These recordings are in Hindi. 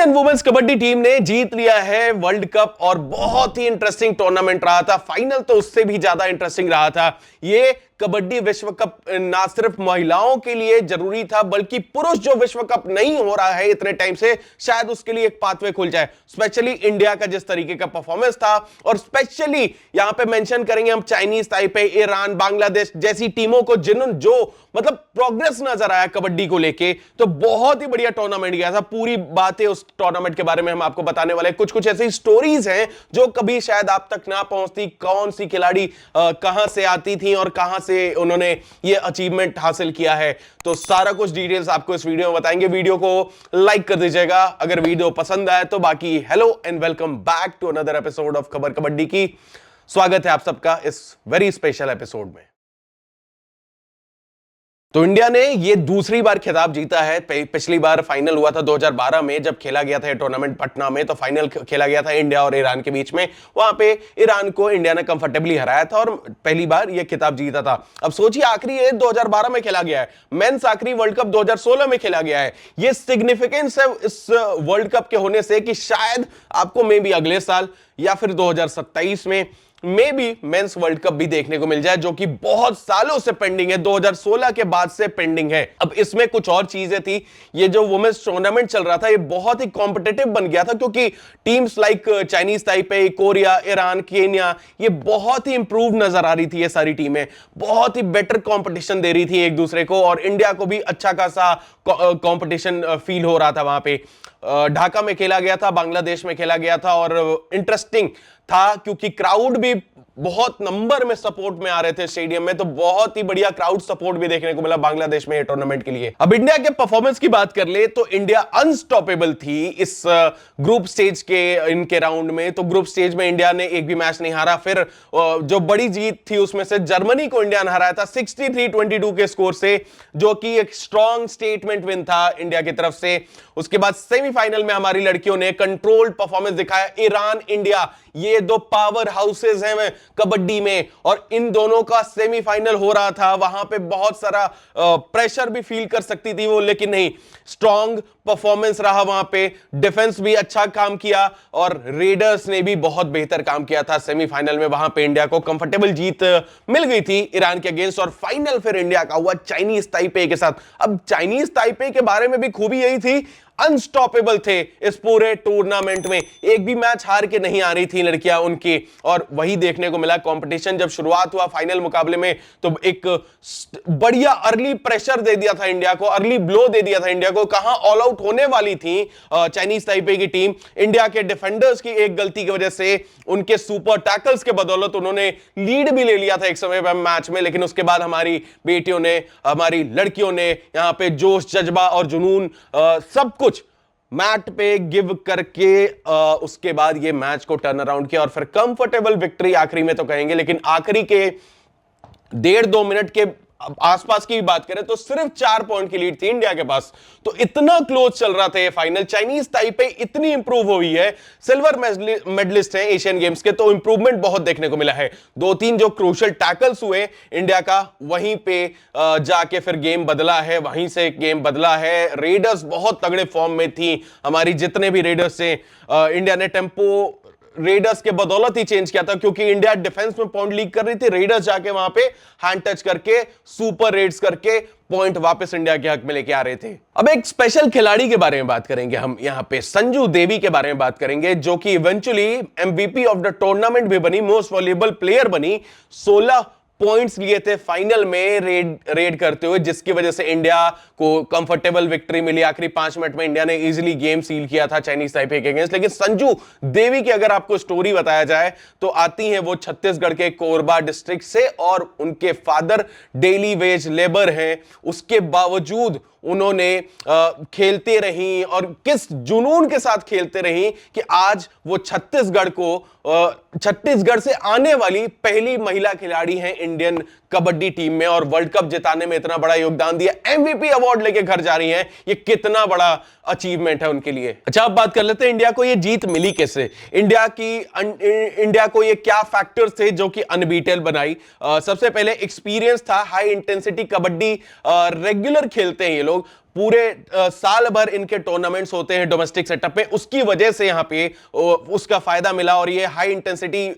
इंडियन वुमेन्स कबड्डी टीम ने जीत लिया है वर्ल्ड कप और बहुत ही इंटरेस्टिंग टूर्नामेंट रहा था। फाइनल तो उससे भी ज्यादा इंटरेस्टिंग रहा था। ये कबड्डी विश्व कप ना सिर्फ महिलाओं के लिए जरूरी था बल्कि पुरुष जो विश्व कप नहीं हो रहा है इतने टाइम से, शायद उसके लिए एक पाथवे खुल जाए। स्पेशली इंडिया का जिस तरीके का परफॉर्मेंस था, और स्पेशली यहां पे मेंशन करेंगे हम चाइनीज ताइपे, ईरान, बांग्लादेश जैसी टीमों को जिन्होंने जो मतलब प्रोग्रेस नजर आया कबड्डी को लेके, तो बहुत ही बढ़िया टूर्नामेंट गया था। पूरी बातें उस टूर्नामेंट के बारे में हम आपको बताने वाले हैं। कुछ कुछ ऐसी स्टोरीज हैं जो कभी शायद आप तक ना पहुंचती। कौन सी खिलाड़ी कहां से आती थी और कहां से उन्होंने ये अचीवमेंट हासिल किया है, तो सारा कुछ डिटेल्स आपको इस वीडियो में बताएंगे। वीडियो को लाइक कर दीजिएगा अगर वीडियो पसंद आए तो। बाकी hello and welcome back to another episode of खबर कबड्डी की। स्वागत है आप सबका इस वेरी स्पेशल एपिसोड में। तो इंडिया ने ये दूसरी बार खिताब जीता है। पिछली बार फाइनल हुआ था 2012 में जब खेला गया था टूर्नामेंट पटना में। तो फाइनल खेला गया था इंडिया और ईरान के बीच में। वहां पे ईरान को इंडिया ने कंफर्टेबली हराया था और पहली बार ये खिताब जीता था। अब सोचिए, आखिरी ये 2012 में खेला गया है। मेंस आखिरी वर्ल्ड कप 2016 में खेला गया है। ये सिग्निफिकेंस है इस वर्ल्ड कप के होने से कि शायद आपको मे बी अगले साल या फिर 2027 में may be mains world cup भी देखने को मिल जाए, जो कि बहुत सालों से पेंडिंग है, 2016 के बाद से पेंडिंग है। अब इसमें कुछ और चीजें थी। ये जो वुमेन्स टूर्नामेंट चल रहा था ये बहुत ही कॉम्पिटिटिव बन गया था, क्योंकि teams like Chinese Taipei, Korea, Iran, Kenya, ये बहुत ही इंप्रूव नजर आ रही थी। ये सारी टीमें बहुत ही बेटर कंपटीशन दे रही थी एक दूसरे को, और इंडिया को भी अच्छा खासा कंपटीशन फील हो रहा था। वहां पे ढाका में खेला गया था, बांग्लादेश में खेला गया था, और इंटरेस्टिंग था क्योंकि क्राउड भी बहुत नंबर में सपोर्ट में आ रहे थे स्टेडियम में। तो बहुत ही बढ़िया क्राउड सपोर्ट भी देखने को मिला बांग्लादेश में टूर्नामेंट के लिए। अब इंडिया के परफॉर्मेंस की बात कर ले तो इंडिया अनस्टॉपेबल थी इस ग्रुप स्टेज के इनके राउंड में। तो ग्रुप स्टेज में इंडिया ने एक भी मैच नहीं हारा। फिर जो बड़ी जीत थी उसमें से जर्मनी को इंडिया ने हराया था 63-22 के स्कोर से, जो कि एक स्ट्रॉन्ग स्टेटमेंट विन था इंडिया की तरफ से। उसके बाद सेमीफाइनल में हमारी लड़कियों ने कंट्रोल्ड परफॉर्मेंस दिखाया। ईरान, इंडिया, ये दो पावर हाउसेस हैं कबड्डी में, और इन दोनों का सेमीफाइनल हो रहा था। वहां पे बहुत सारा प्रेशर भी फील कर सकती थी वो, लेकिन नहीं, स्ट्रॉन्ग परफॉर्मेंस रहा वहां पे। डिफेंस भी अच्छा काम किया और रेडर्स ने भी बहुत बेहतर काम किया था सेमीफाइनल में। वहां पे इंडिया को कंफर्टेबल जीत मिल गई थी ईरान के अगेंस्ट, और फाइनल फिर इंडिया का हुआ चाइनीज ताइपे के साथ। अब चाइनीज ताइपे के बारे में भी खूबी यही थी, अनस्टॉपेबल थे इस पूरे टूर्नामेंट में। एक भी मैच हार के नहीं आ रही थी लड़कियां उनकी, और वही देखने को मिला। कंपटीशन जब शुरुआत हुआ फाइनल मुकाबले में तो एक बढ़िया अर्ली प्रेशर दे दिया था इंडिया को, अर्ली ब्लो दे दिया था इंडिया को। कहां ऑल आउट होने वाली थी चाइनीज ताइपे की टीम। इंडिया के डिफेंडर्स की एक गलती की वजह से, उनके सुपर टैकल्स के बदौलत उन्होंने लीड भी ले लिया था एक समय पर मैच में। लेकिन उसके बाद हमारी बेटियों ने, हमारी लड़कियों ने यहां पे जोश, जज्बा और जुनून सब कुछ मैट पे गिव करके उसके बाद ये मैच को टर्न अराउंड किया, और फिर कंफर्टेबल विक्ट्री आखिरी में तो कहेंगे, लेकिन आखिरी के 1.5-2 मिनट के आसपास की बात करें तो सिर्फ 4 पॉइंट की लीड थी इंडिया के पास। तो इतना क्लोज चल रहा था ये फाइनल। चाइनीज ताइपे इतनी इंप्रूव हुई है, सिल्वर मेडलिस्ट हैं एशियन गेम्स के, तो इंप्रूवमेंट बहुत देखने को मिला है। 2-3 जो क्रूशियल टैकल्स हुए इंडिया का, वहीं पे जाके फिर गेम बदला है, वहीं से गेम बदला है। रेडर्स बहुत तगड़े फॉर्म में थी हमारी, जितने भी रेडर्स थे। इंडिया ने टेंपो रेडर्स के बदौलत ही चेंज किया था, क्योंकि इंडिया डिफेंस में पॉइंट लीक कर रही थी। रेडर्स जाके वहां पे हैंड टच करके, सुपर रेड्स करके पॉइंट वापस इंडिया के हक में लेके आ रहे थे। अब एक स्पेशल खिलाड़ी के बारे में बात करेंगे हम यहां पे, संजू देवी के बारे में बात करेंगे, जो कि eventually MVP of the tournament भी बनी, मोस्ट वैल्यूएबल प्लेयर बनी। 16 पॉइंट्स लिए थे फाइनल में रेड करते हुए, जिसकी वजह से इंडिया को कंफर्टेबल विक्ट्री मिली। आखिरी 5 मिनट में इंडिया ने इजीली गेम सील किया था चाइनीज ताइपे के अगेंस्ट। लेकिन संजू देवी की अगर आपको स्टोरी बताया जाए तो आती है वो छत्तीसगढ़ के कोरबा डिस्ट्रिक्ट से, और उनके फादर डेली वेज लेबर हैं। उसके बावजूद उन्होंने खेलते रही, और किस जुनून के साथ खेलते रही कि आज वो छत्तीसगढ़ से आने वाली पहली महिला खिलाड़ी हैं इंडियन कबड्डी टीम में, और वर्ल्ड कप जिताने में इतना बड़ा योगदान दिया, एमवीपी अवार्ड लेके घर जा रही हैं। ये कितना बड़ा अचीवमेंट है उनके लिए। अच्छा, अब बात कर लेते हैं इंडिया को ये जीत मिली कैसे। इंडिया को ये क्या फैक्टर्स थे जो कि अनबीटेबल बनाई। सबसे पहले एक्सपीरियंस था, हाई इंटेंसिटी कबड्डी रेगुलर खेलते हैं ये लोग। पूरे साल भर इनके टूर्नामेंट्स होते हैं डोमेस्टिक सेटअप में, उसकी वजह से यहां पे उसका फायदा मिला और ये हाई इंटेंसिटी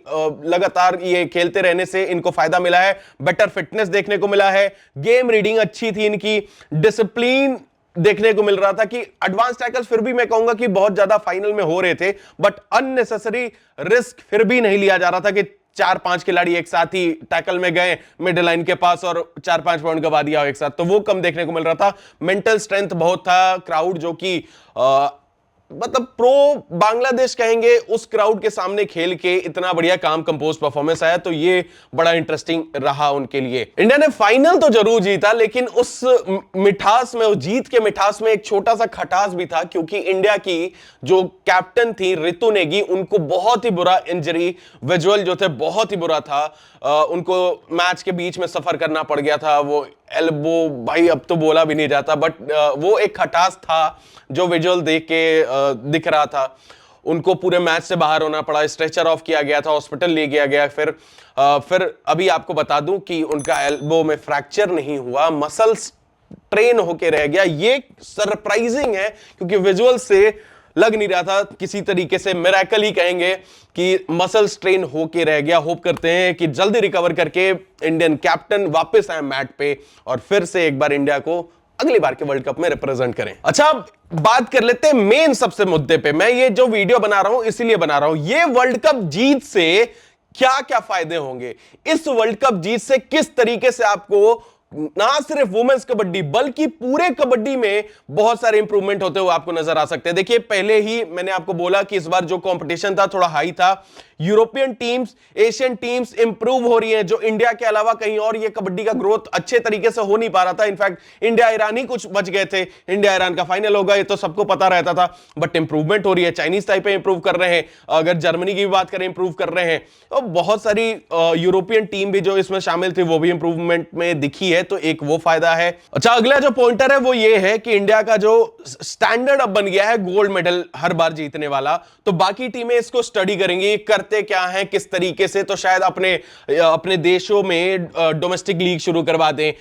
लगातार ये खेलते रहने से इनको फायदा मिला है। बेटर फिटनेस देखने को मिला है, गेम रीडिंग अच्छी थी इनकी, डिसिप्लिन देखने को मिल रहा था कि एडवांस टैकल्स फिर भी मैं कहूंगा कि बहुत ज्यादा फाइनल में हो रहे थे, बट अननेसेसरी रिस्क फिर भी नहीं लिया जा रहा था कि 4-5 खिलाड़ी एक साथ ही टैकल में गए मिडिल लाइन के पास और 4-5 पॉइंट गवा दिया एक साथ, तो वो कम देखने को मिल रहा था। मेंटल स्ट्रेंथ बहुत था, क्राउड जो कि मतलब प्रो बांग्लादेश कहेंगे उस क्राउड के सामने खेल के इतना बढ़िया काम कंपोज परफॉर्मेंस आया, तो ये बड़ा इंटरेस्टिंग रहा उनके लिए। इंडिया ने फाइनल तो जरूर जीता, लेकिन उस मिठास में, उस जीत के मिठास में एक छोटा सा खटास भी था, क्योंकि इंडिया की जो कैप्टन थी रितु नेगी, उनको बहुत ही बुरा इंजरी, विजुअल जो थे बहुत ही बुरा था। उनको मैच के बीच में सफर करना पड़ गया था, वो एल्बो भाई अब तो बोला भी नहीं जाता, बट वो एक खटास था जो विजुअल देख के दिख रहा था। उनको पूरे मैच से बाहर होना पड़ा, स्ट्रेचर ऑफ किया गया था, हॉस्पिटल ले गया गया। फिर अभी आपको बता दूं कि उनका एल्बो में फ्रैक्चर नहीं हुआ, मसल्स ट्रेन होके रह गया। ये सरप्राइजिंग है क्योंकि विजुअल से लग नहीं रहा था, किसी तरीके से मिरेकल ही कहेंगे कि मसल स्ट्रेन होके रह गया। होप करते हैं कि जल्दी रिकवर करके इंडियन कैप्टन वापस आए मैट पे और फिर से एक बार इंडिया को अगली बार के वर्ल्ड कप में रिप्रेजेंट करें। अच्छा, बात कर लेते हैं मेन सबसे मुद्दे पे। मैं ये जो वीडियो बना रहा हूं इसीलिए बना रहा हूं, ये वर्ल्ड कप जीत से क्या क्या फायदे होंगे, इस वर्ल्ड कप जीत से किस तरीके से आपको ना सिर्फ वुमेन्स कबड्डी बल्कि पूरे कबड्डी में बहुत सारे इंप्रूवमेंट होते हुए आपको नजर आ सकते हैं। देखिए, पहले ही मैंने आपको बोला कि इस बार जो कंपटीशन था थोड़ा हाई था। European teams, Asian teams improve हो रही हैं, जो इंडिया के अलावा कहीं और ये कबड्डी का ग्रोथ अच्छे तरीके से हो नहीं पा रहा था। इनफैक्ट इंडिया ईरान ही कुछ बच गए थे, इंडिया ईरान का फाइनल होगा ये तो सबको पता रहता था, बट इंप्रूवमेंट हो रही है। चाइनीज ताइपे इंप्रूव कर रहे हैं, अगर जर्मनी की भी बात करें इंप्रूव कर रहे हैं, और बहुत सारी यूरोपियन टीम भी जो इसमें शामिल थी वो भी इंप्रूवमेंट में दिखी है, तो एक वो फायदा है। अच्छा, अगला जो पॉइंटर है वो ये है कि इंडिया का जो स्टैंडर्ड अब बन गया है गोल्ड मेडल हर बार जीतने वाला, तो बाकी टीमें इसको स्टडी करेंगी करते क्या है किस तरीके से, तो शायद अपने देशों में डोमेस्टिक लीग शुरू करवा दें,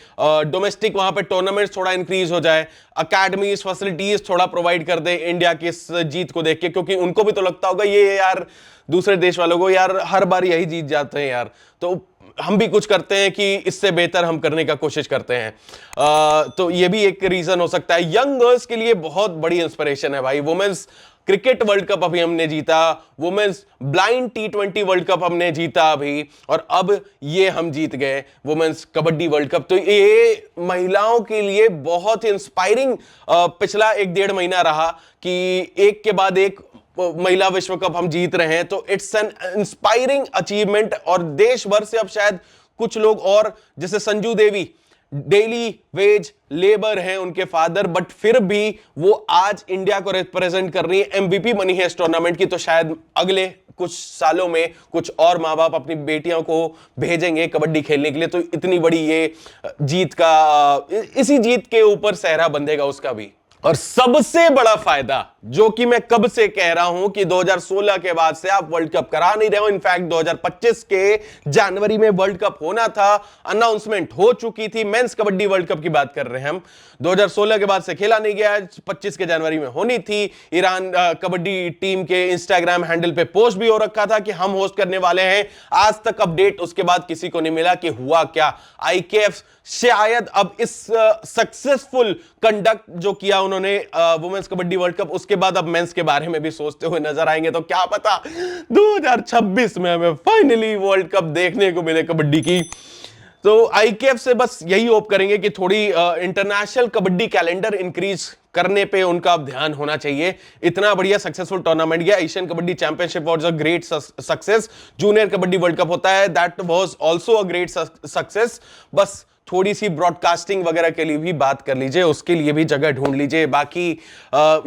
डोमेस्टिक वहां पे टूर्नामेंट्स थोड़ा इंक्रीज हो जाए, अकेडमीज फैसिलिटीज थोड़ा प्रोवाइड कर दें इंडिया की इस जीत को देख के, क्योंकि उनको भी तो लगता होगा ये यार दूसरे देश वालों को यार हर बार यही जीत जाते हैं यार, तो हम भी कुछ करते हैं कि इससे बेहतर हम करने का कोशिश करते हैं। तो ये भी एक रीजन हो सकता है। यंग गर्ल्स के लिए बहुत बड़ी इंस्पिरेशन है भाई। वुमेन्स क्रिकेट वर्ल्ड कप अभी हमने जीता, women's blind T20 world cup हमने जीता अभी, और अब ये हम जीत गए वुमेन्स कबड्डी वर्ल्ड कप। तो ये महिलाओं के लिए बहुत ही इंस्पायरिंग पिछला 1-1.5 महीना रहा कि एक के बाद एक महिला विश्व कप हम जीत रहे हैं, तो इट्स एन इंस्पायरिंग अचीवमेंट। और देश भर से अब शायद कुछ लोग, और जैसे Sanju Devi daily veg labour हैं उनके फादर, बट फिर भी वो आज इंडिया को रिप्रेजेंट कर रही है, एमवीपी बनी है इस टूर्नामेंट की, तो शायद अगले कुछ सालों में कुछ और माँ बाप अपनी बेटियों को भेजेंगे कबड्डी खेलने के लिए, तो इतनी बड़ी ये जीत का, इसी जीत के ऊपर सेहरा बंधेगा उसका भी। और सबसे बड़ा फायदा जो कि मैं कब से कह रहा हूं कि 2016 के बाद से आप वर्ल्ड कप करा नहीं रहे हो, इनफैक्ट 2025 के जनवरी में वर्ल्ड कप होना था, अनाउंसमेंट हो चुकी थी, मेंस कबड्डी वर्ल्ड कप की बात कर रहे हैं हम, 2016 के बाद से खेला नहीं गया, 25 के जनवरी में होनी थी। ईरान कबड्डी टीम के इंस्टाग्राम हैंडल पे पोस्ट भी हो रखा था कि हम होस्ट करने वाले हैं, आज तक अपडेट उसके बाद किसी को नहीं मिला कि हुआ क्या। IKF शायद अब इस सक्सेसफुल कंडक्ट जो किया उन्होंने वुमेन्स कबड्डी वर्ल्ड कप, उसके बाद अब मेंस के बारे में भी सोचते हुए नजर आएंगे, तो क्या पता 2026 में हमें फाइनली वर्ल्ड कप देखने को मिले कबड्डी की। तो IKF से बस यही होप करेंगे कि थोड़ी इंटरनेशनल कबड्डी कैलेंडर इंक्रीज करने पे उनका अब ध्यान होना चाहिए। इतना बढ़िया सक्सेसफुल टूर्नामेंट गया, Asian kabaddi championship was a great success, junior kabaddi world cup होता है, that was also a great success. बस थोड़ी सी ब्रॉडकास्टिंग वगैरह के लिए भी बात कर लीजिए, उसके लिए भी जगह ढूंढ लीजिए। बाकी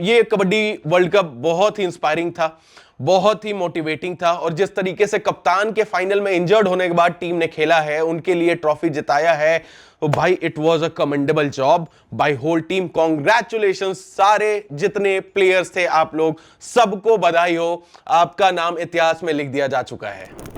ये कबड्डी वर्ल्ड कप बहुत ही इंस्पायरिंग था, बहुत ही मोटिवेटिंग था, और जिस तरीके से कप्तान के फाइनल में इंजर्ड होने के बाद टीम ने खेला है, उनके लिए ट्रॉफी जिताया है, तो भाई it was a commendable job by whole team. Congratulation सारे जितने प्लेयर्स थे, आप लोग सबको बधाई हो, आपका नाम इतिहास में लिख दिया जा चुका है।